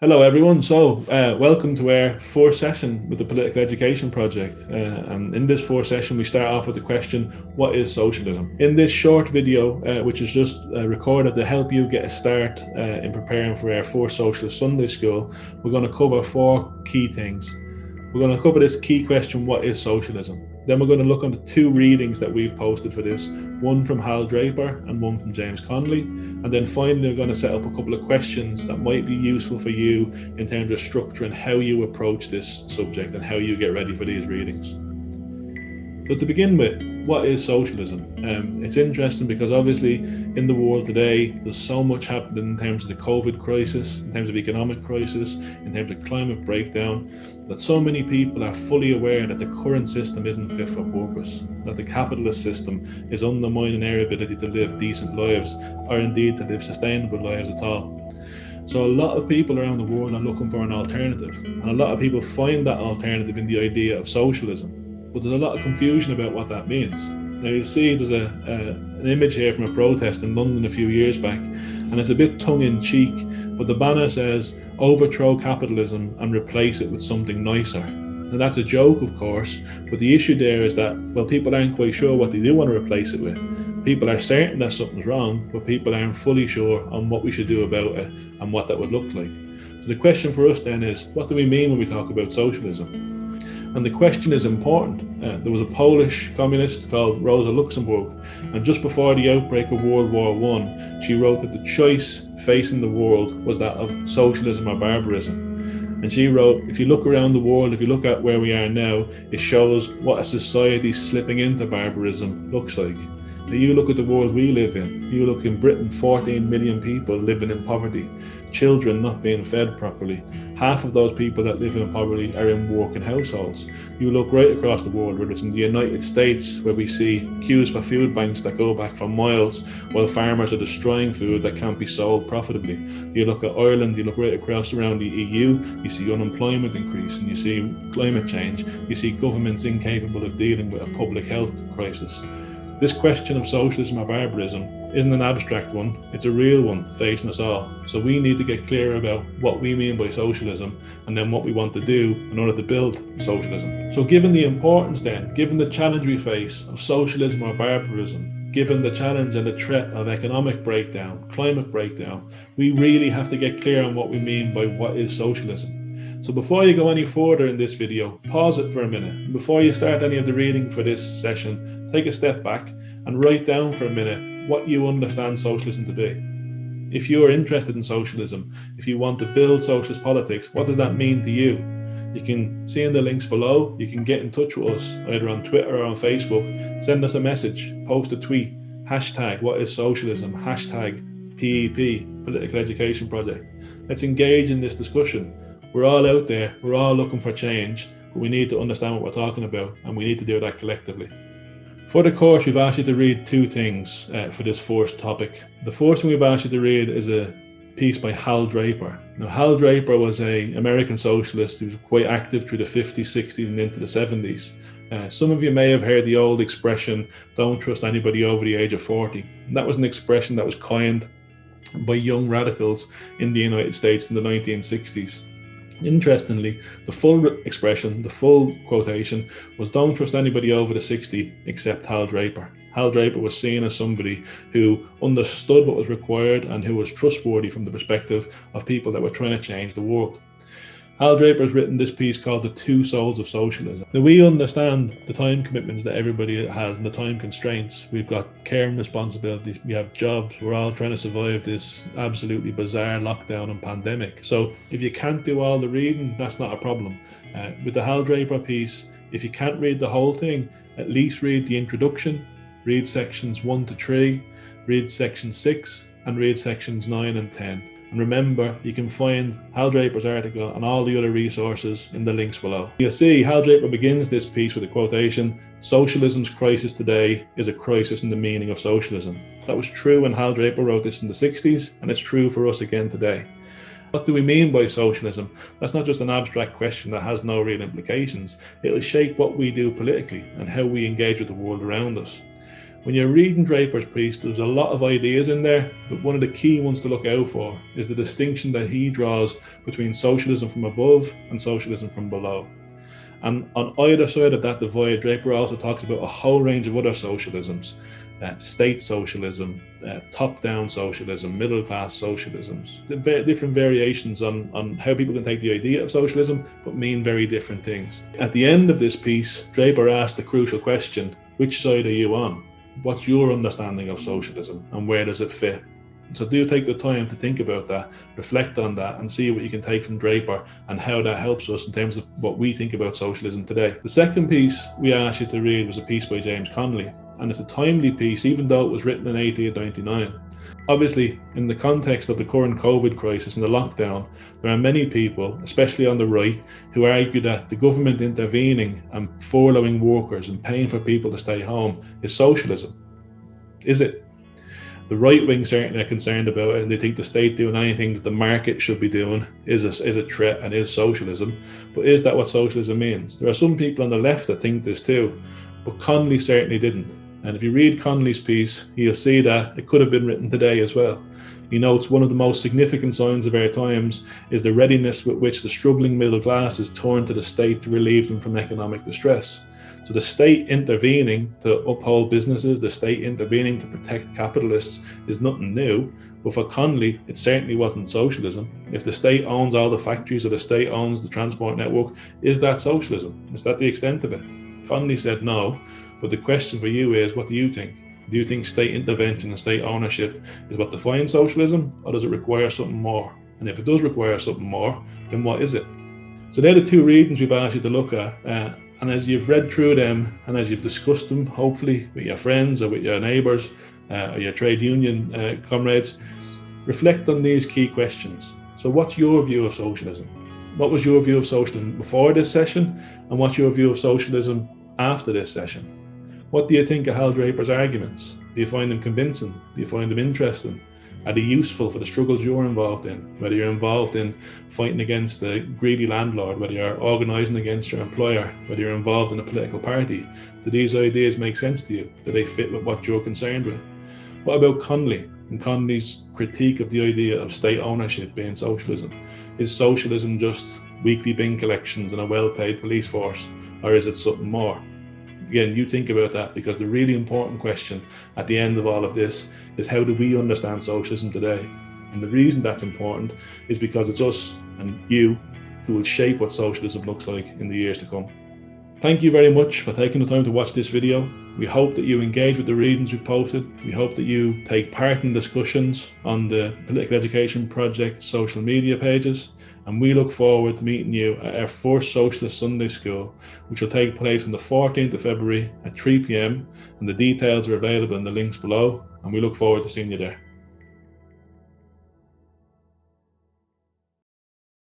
Hello everyone, welcome to our fourth session with the Political Education Project. And in this fourth session we start off with the question, what is socialism? In this short video, which is just recorded to help you get a start in preparing for our fourth Socialist Sunday School, we're going to cover four key things. We're going to cover this key question, what is socialism? Then we're going to look on the two readings that we've posted for this, one from Hal Draper and one from James Conley. And then finally, we're going to set up a couple of questions that might be useful for you in terms of structuring how you approach this subject and how you get ready for these readings. So to begin with, what is socialism? It's interesting because obviously in the world today, there's so much happening in terms of the COVID crisis, in terms of economic crisis, in terms of climate breakdown, that so many people are fully aware that the current system isn't fit for purpose, that the capitalist system is undermining our ability to live decent lives, or indeed to live sustainable lives at all. So a lot of people around the world are looking for an alternative, and a lot of people find that alternative in the idea of socialism. But there's a lot of confusion about what that means. Now you'll see there's an image here from a protest in London a few years back, and it's a bit tongue-in-cheek, but the banner says, overthrow capitalism and replace it with something nicer. And that's a joke, of course, but the issue there is that, well, people aren't quite sure what they do want to replace it with. People are certain that something's wrong, but people aren't fully sure on what we should do about it and what that would look like. So the question for us then is, what do we mean when we talk about socialism? And the question is important. There was a Polish communist called Rosa Luxemburg, and just before the outbreak of World War I, she wrote that the choice facing the world was that of socialism or barbarism. And she wrote, if you look around the world, if you look at where we are now, it shows what a society slipping into barbarism looks like. Now you look at the world we live in. You look in Britain, 14 million people living in poverty, children not being fed properly. Half of those people that live in poverty are in working households. You look right across the world, whether it's in the United States, where we see queues for food banks that go back for miles, while farmers are destroying food that can't be sold profitably. You look at Ireland, you look right across around the EU, you see unemployment increase, and you see climate change. You see governments incapable of dealing with a public health crisis. This question of socialism or barbarism isn't an abstract one, it's a real one facing us all. So we need to get clear about what we mean by socialism and then what we want to do in order to build socialism. So given the importance then, given the challenge we face of socialism or barbarism, given the challenge and the threat of economic breakdown, climate breakdown, we really have to get clear on what we mean by what is socialism. So before you go any further in this video, pause it for a minute. Before you start any of the reading for this session, take a step back and write down for a minute what you understand socialism to be. If you're interested in socialism, if you want to build socialist politics, what does that mean to you? You can see in the links below, you can get in touch with us either on Twitter or on Facebook, send us a message, post a tweet, hashtag what is socialism, hashtag PEP, Political Education Project. Let's engage in this discussion. We're all out there, we're all looking for change, but we need to understand what we're talking about, and we need to do that collectively. For the course, we've asked you to read two things for this first topic. The first thing we've asked you to read is a piece by Hal Draper. Now, Hal Draper was an American socialist who was quite active through the 50s, 60s, and into the 70s. Some of you may have heard the old expression, don't trust anybody over the age of 40. And that was an expression that was coined by young radicals in the United States in the 1960s. Interestingly, the full expression, the full quotation was, don't trust anybody over the 60 except Hal Draper. Hal Draper was seen as somebody who understood what was required and who was trustworthy from the perspective of people that were trying to change the world. Hal Draper has written this piece called The Two Souls of Socialism. Now, we understand the time commitments that everybody has and the time constraints. We've got care and responsibilities, we have jobs, we're all trying to survive this absolutely bizarre lockdown and pandemic. So if you can't do all the reading, that's not a problem. With the Hal Draper piece, if you can't read the whole thing, at least read the introduction, read sections 1 to 3, read section 6, and read sections 9 and 10. And remember, you can find Hal Draper's article and all the other resources in the links below. You'll see Hal Draper begins this piece with a quotation, socialism's crisis today is a crisis in the meaning of socialism. That was true when Hal Draper wrote this in the 60s, and it's true for us again today. What do we mean by socialism? That's not just an abstract question that has no real implications. It'll shape what we do politically and how we engage with the world around us. When you're reading Draper's piece, there's a lot of ideas in there, but one of the key ones to look out for is the distinction that he draws between socialism from above and socialism from below. And on either side of that divide, Draper also talks about a whole range of other socialisms, state socialism, top-down socialism, middle-class socialisms, different variations on how people can take the idea of socialism but mean very different things. At the end of this piece, Draper asks the crucial question, which side are you on? What's your understanding of socialism and where does it fit? So do take the time to think about that, reflect on that, and see what you can take from Draper and how that helps us in terms of what we think about socialism today. The second piece we asked you to read was a piece by James Connolly, and it's a timely piece, even though it was written in 1899. Obviously, in the context of the current COVID crisis and the lockdown, there are many people, especially on the right, who argue that the government intervening and furloughing workers and paying for people to stay home is socialism. Is it? The right wing certainly are concerned about it, and they think the state doing anything that the market should be doing is a threat and is socialism. But is that what socialism means? There are some people on the left that think this too, but Conley certainly didn't. And if you read Conley's piece, you'll see that it could have been written today as well. He notes one of the most significant signs of our times is the readiness with which the struggling middle classes turn to the state to relieve them from economic distress. So the state intervening to uphold businesses, the state intervening to protect capitalists is nothing new. But for Conley, it certainly wasn't socialism. If the state owns all the factories or the state owns the transport network, is that socialism? Is that the extent of it? Conley said no. But the question for you is, what do you think? Do you think state intervention and state ownership is what defines socialism, or does it require something more? And if it does require something more, then what is it? So they're the two readings we've asked you to look at. And as you've read through them and as you've discussed them, hopefully with your friends or with your neighbours or your trade union comrades, reflect on these key questions. So what's your view of socialism? What was your view of socialism before this session? And what's your view of socialism after this session? What do you think of Hal Draper's arguments? Do you find them convincing? Do you find them interesting? Are they useful for the struggles you're involved in? Whether you're involved in fighting against a greedy landlord, whether you're organising against your employer, whether you're involved in a political party, do these ideas make sense to you? Do they fit with what you're concerned with? What about Conley and Conley's critique of the idea of state ownership being socialism? Is socialism just weekly bin collections and a well-paid police force, or is it something more? Again, you think about that, because the really important question at the end of all of this is, how do we understand socialism today? And the reason that's important is because it's us and you who will shape what socialism looks like in the years to come. Thank you very much for taking the time to watch this video. We hope that you engage with the readings we've posted. We hope that you take part in discussions on the Political Education Project social media pages. And we look forward to meeting you at our first Socialist Sunday School, which will take place on the 14th of February at 3 p.m. And the details are available in the links below. And we look forward to seeing you there.